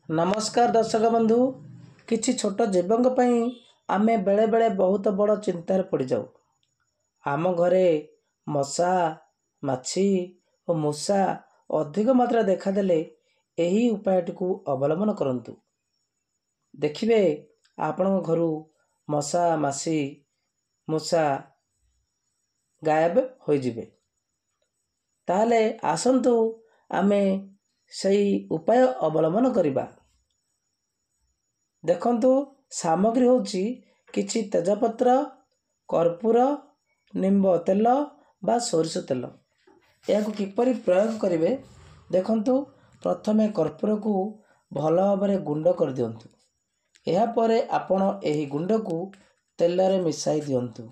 नमस्कार दर्शक बंधु। किछि छोट जीवों पई आमे बेले बेले बहुत बड़ चिंतार पड़ जाऊ। आम घरे मशा माछी और मूषा अधिक मात्रा देखादेले यही उपायटी को अवलंबन करंतु। देखिबे आपण घरु मशा माछी मूषा गायब हो जिवे। ताहले आसंतु आमे सही उपाय अवलंबन करिबा। देखंतु सामग्री होची किछि तेजपत्र, कर्पूर, निम्ब तेल बा सोरिष तेल। याकु किपरि प्रयोग करिवे देखंतु। प्रथमे कर्पूर को भल भाबरे गुंड कर दियंतु। एहा परे आपण एही गुंड को तेल रे मिसाई दियंतु।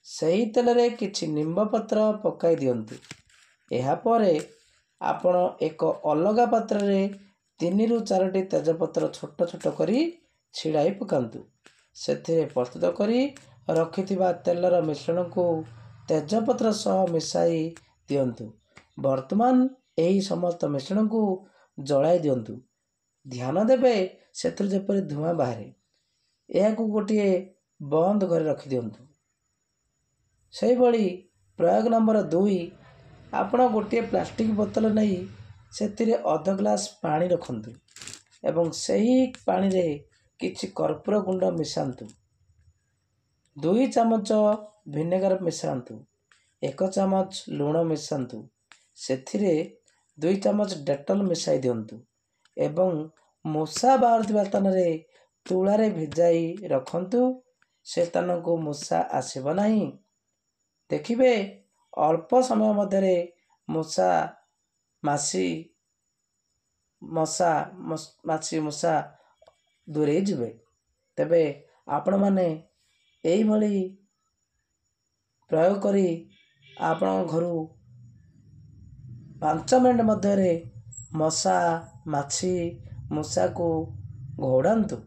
सही तेल रे किछि निम्ब पत्र पकाई दियंतु। एहा परे आपण एक अलगा पात्र रे 3 रु 4टी तेजपत्र छोट छोट करी छिड़ाई पकांतु। सेथिरे प्रस्तुत करी रखिथिबा तेलर मिश्रण को तेजपत्र सह मिसाई दियंतु। वर्तमान एही समस्त मिश्रण को जळाई दियंतु। ध्यान देबे सेथुर जेपरि धुआं बाहरे। एहाकु गोटिए बंद घरे रखि दियंतु। सही बड़ी प्रयोग नंबर 2 आपण गोटिए प्लास्टिक बोतल नहीं सेथिरे अध ग्लास पानी रखंतु एवं सही पानी रे किछि कर्पूर गुंड मिसांतु। 2 चमच विनेगर मिसांतु। 1 चमच लूण मिसांतु। सेथिरे 2 चमच डेटॉल मिसाई दियंतु एवं मूषा बाहरथिबा स्थान रे तुला रे भिजाई रखंतु। से स्थान को मूषा आसीब नाही। देखिबे अल्प समय मध्यरे मूषा माछी मूषा दूरे जिवे। तेबे आपण माने एई भली प्रयोग करी आपण घरु 5 मिनिट मध्यरे मशा माछी मूषा को घोड़ांतु।